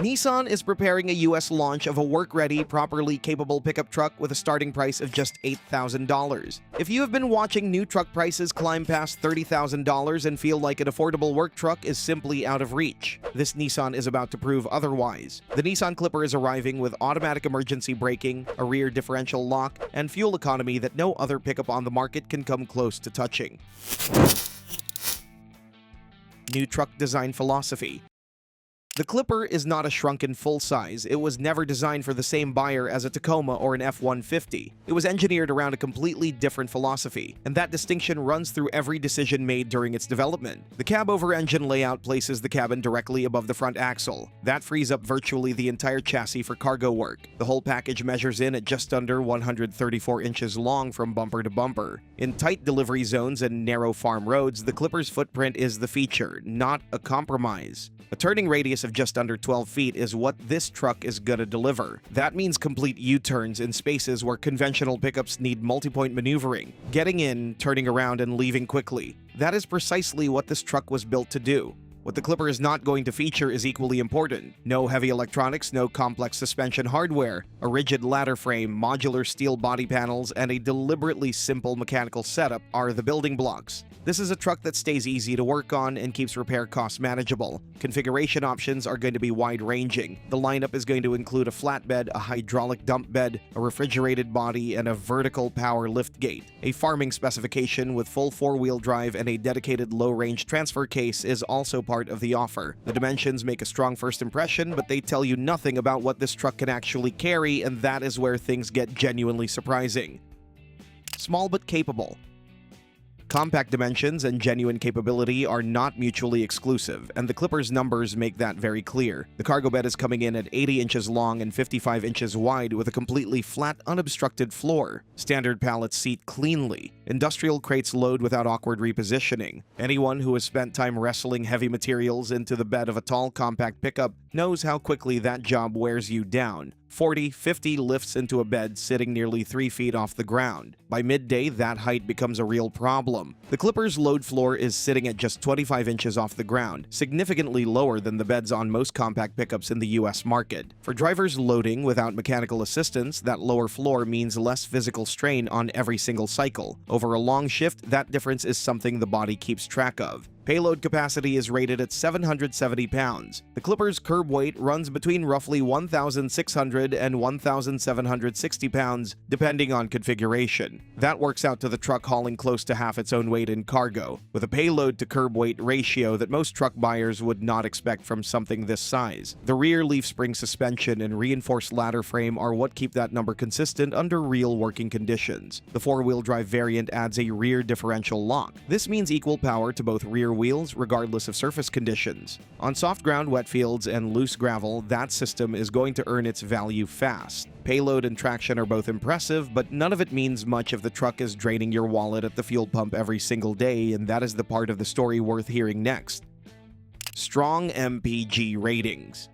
Nissan is preparing a US launch of a work-ready, properly capable pickup truck with a starting price of just $8,000. If you have been watching new truck prices climb past $30,000 and feel like an affordable work truck is simply out of reach, this Nissan is about to prove otherwise. The Nissan Clipper is arriving with automatic emergency braking, a rear differential lock, and fuel economy that no other pickup on the market can come close to touching. New truck design philosophy. The Clipper is not a shrunken full-size. It was never designed for the same buyer as a Tacoma or an F-150. It was engineered around a completely different philosophy, and that distinction runs through every decision made during its development. The cab-over-engine layout places the cabin directly above the front axle. That frees up virtually the entire chassis for cargo work. The whole package measures in at just under 134 inches long from bumper to bumper. In tight delivery zones and narrow farm roads, the Clipper's footprint is the feature, not a compromise. A turning radius of just under 12 feet is what this truck is gonna deliver. That means complete U-turns in spaces where conventional pickups need multi-point maneuvering, getting in, turning around, and leaving quickly. That is precisely what this truck was built to do. What the Clipper is not going to feature is equally important. No heavy electronics, no complex suspension hardware, a rigid ladder frame, modular steel body panels, and a deliberately simple mechanical setup are the building blocks. This is a truck that stays easy to work on and keeps repair costs manageable. Configuration options are going to be wide-ranging. The lineup is going to include a flatbed, a hydraulic dump bed, a refrigerated body, and a vertical power liftgate. A farming specification with full four-wheel drive and a dedicated low-range transfer case is also part of the offer. The dimensions make a strong first impression, but they tell you nothing about what this truck can actually carry, and that is where things get genuinely surprising. Small but capable. Compact dimensions and genuine capability are not mutually exclusive, and the Clipper's numbers make that very clear. The cargo bed is coming in at 80 inches long and 55 inches wide with a completely flat, unobstructed floor. Standard pallets seat cleanly. Industrial crates load without awkward repositioning. Anyone who has spent time wrestling heavy materials into the bed of a tall, compact pickup knows how quickly that job wears you down. 40-50 lifts into a bed sitting nearly 3 feet off the ground. By midday, that height becomes a real problem. The Clipper's load floor is sitting at just 25 inches off the ground, significantly lower than the beds on most compact pickups in the US market. For drivers loading without mechanical assistance, that lower floor means less physical strain on every single cycle. Over a long shift, that difference is something the body keeps track of. Payload capacity is rated at 770 pounds. The Clipper's curb weight runs between roughly 1,600 and 1,760 pounds, depending on configuration. That works out to the truck hauling close to half its own weight in cargo, with a payload to curb weight ratio that most truck buyers would not expect from something this size. The rear leaf spring suspension and reinforced ladder frame are what keep that number consistent under real working conditions. The four-wheel drive variant adds a rear differential lock. This means equal power to both rear wheels regardless of surface conditions. On soft ground, wet fields, and loose gravel, that system is going to earn its value fast. Payload and traction are both impressive, but none of it means much if the truck is draining your wallet at the fuel pump every single day, and that is the part of the story worth hearing next. Strong MPG ratings.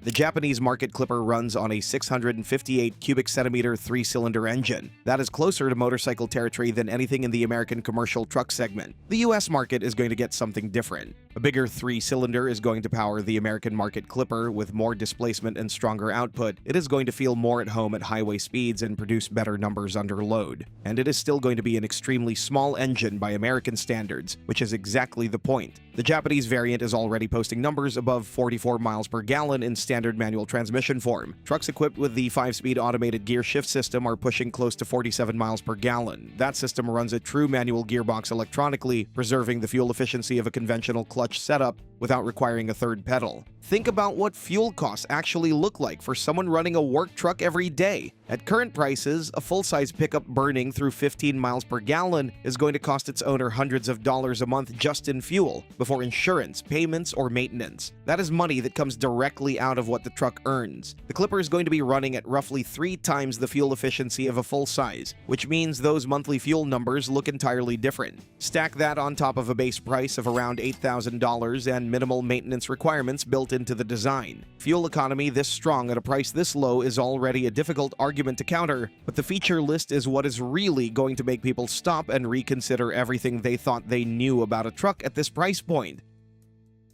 The Japanese market Clipper runs on a 658 cubic centimeter 3-cylinder engine. That is closer to motorcycle territory than anything in the American commercial truck segment. The US market is going to get something different. A bigger 3-cylinder is going to power the American market Clipper with more displacement and stronger output. It is going to feel more at home at highway speeds and produce better numbers under load. And it is still going to be an extremely small engine by American standards, which is exactly the point. The Japanese variant is already posting numbers above 44 miles per gallon in standard manual transmission form. Trucks equipped with the 5-speed automated gear shift system are pushing close to 47 miles per gallon. That system runs a true manual gearbox electronically, preserving the fuel efficiency of a conventional clutch setup without requiring a third pedal. Think about what fuel costs actually look like for someone running a work truck every day. At current prices, a full-size pickup burning through 15 miles per gallon is going to cost its owner hundreds of dollars a month just in fuel, before insurance, payments, or maintenance. That is money that comes directly out of what the truck earns. The Clipper is going to be running at roughly 3 times the fuel efficiency of a full-size, which means those monthly fuel numbers look entirely different. Stack that on top of a base price of around $8,000 and minimal maintenance requirements built into the design. Fuel economy this strong at a price this low is already a difficult argument to counter, but the feature list is what is really going to make people stop and reconsider everything they thought they knew about a truck at this price point.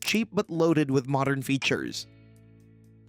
Cheap but loaded with modern features.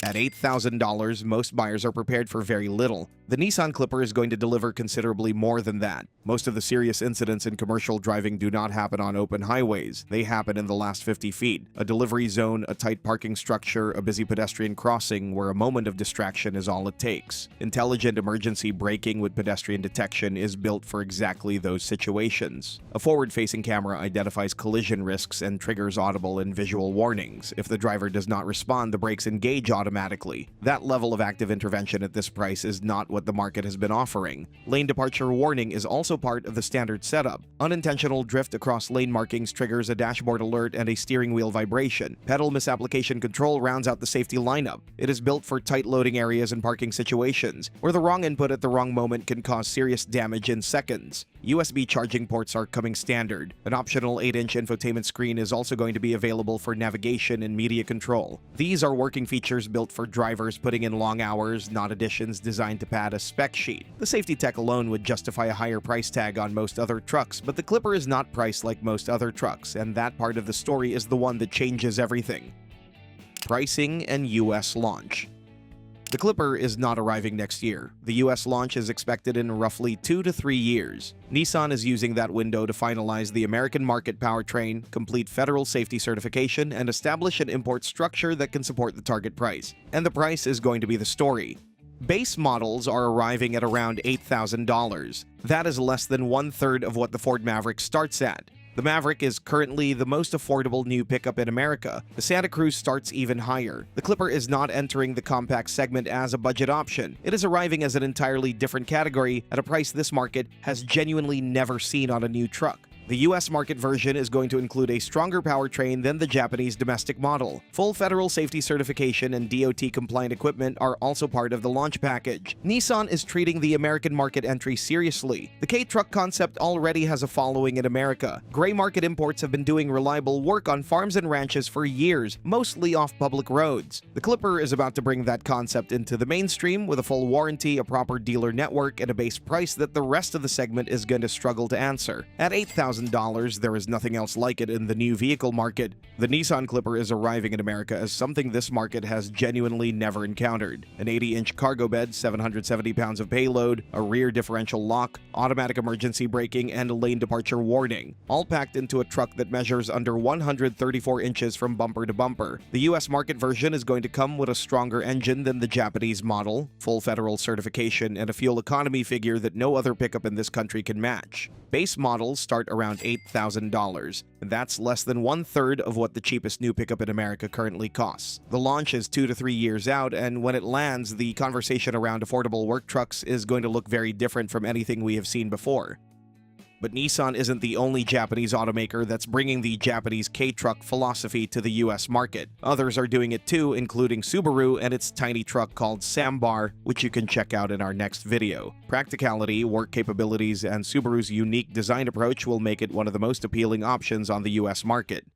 At $8,000, most buyers are prepared for very little. The Nissan Clipper is going to deliver considerably more than that. Most of the serious incidents in commercial driving do not happen on open highways. They happen in the last 50 feet, a delivery zone, a tight parking structure, a busy pedestrian crossing where a moment of distraction is all it takes. Intelligent emergency braking with pedestrian detection is built for exactly those situations. A forward-facing camera identifies collision risks and triggers audible and visual warnings. If the driver does not respond, the brakes engage automatically. That level of active intervention at this price is not what the market has been offering. Lane departure warning is also part of the standard setup. Unintentional drift across lane markings triggers a dashboard alert and a steering wheel vibration. Pedal misapplication control rounds out the safety lineup. It is built for tight loading areas and parking situations, where the wrong input at the wrong moment can cause serious damage in seconds. USB charging ports are coming standard. An optional 8-inch infotainment screen is also going to be available for navigation and media control. These are working features built for drivers putting in long hours, not additions designed to pad a spec sheet. The safety tech alone would justify a higher price tag on most other trucks, but the Clipper is not priced like most other trucks, and that part of the story is the one that changes everything. Pricing and US launch. The Clipper is not arriving next year. The US launch is expected in roughly 2 to 3 years. Nissan is using that window to finalize the American market powertrain, complete federal safety certification, and establish an import structure that can support the target price. And the price is going to be the story. Base models are arriving at around $8,000. That is less than 1/3 of what the Ford Maverick starts at. The Maverick is currently the most affordable new pickup in America. The Santa Cruz starts even higher. The Clipper is not entering the compact segment as a budget option. It is arriving as an entirely different category at a price this market has genuinely never seen on a new truck. The US market version is going to include a stronger powertrain than the Japanese domestic model. Full federal safety certification and DOT-compliant equipment are also part of the launch package. Nissan is treating the American market entry seriously. The Kei Truck concept already has a following in America. Gray market imports have been doing reliable work on farms and ranches for years, mostly off public roads. The Clipper is about to bring that concept into the mainstream with a full warranty, a proper dealer network, and a base price that the rest of the segment is going to struggle to answer. At $8,000, there is nothing else like it in the new vehicle market. The Nissan Clipper is arriving in America as something this market has genuinely never encountered. An 80-inch cargo bed, 770 pounds of payload, a rear differential lock, automatic emergency braking, and a lane departure warning, all packed into a truck that measures under 134 inches from bumper to bumper. The US market version is going to come with a stronger engine than the Japanese model, full federal certification, and a fuel economy figure that no other pickup in this country can match. Base models start around $8,000, and that's less than 1/3 of what the cheapest new pickup in America currently costs. The launch is 2 to 3 years out, and when it lands, the conversation around affordable work trucks is going to look very different from anything we have seen before. But Nissan isn't the only Japanese automaker that's bringing the Japanese Kei Truck philosophy to the US market. Others are doing it too, including Subaru and its tiny truck called Sambar, which you can check out in our next video. Practicality, work capabilities, and Subaru's unique design approach will make it one of the most appealing options on the US market.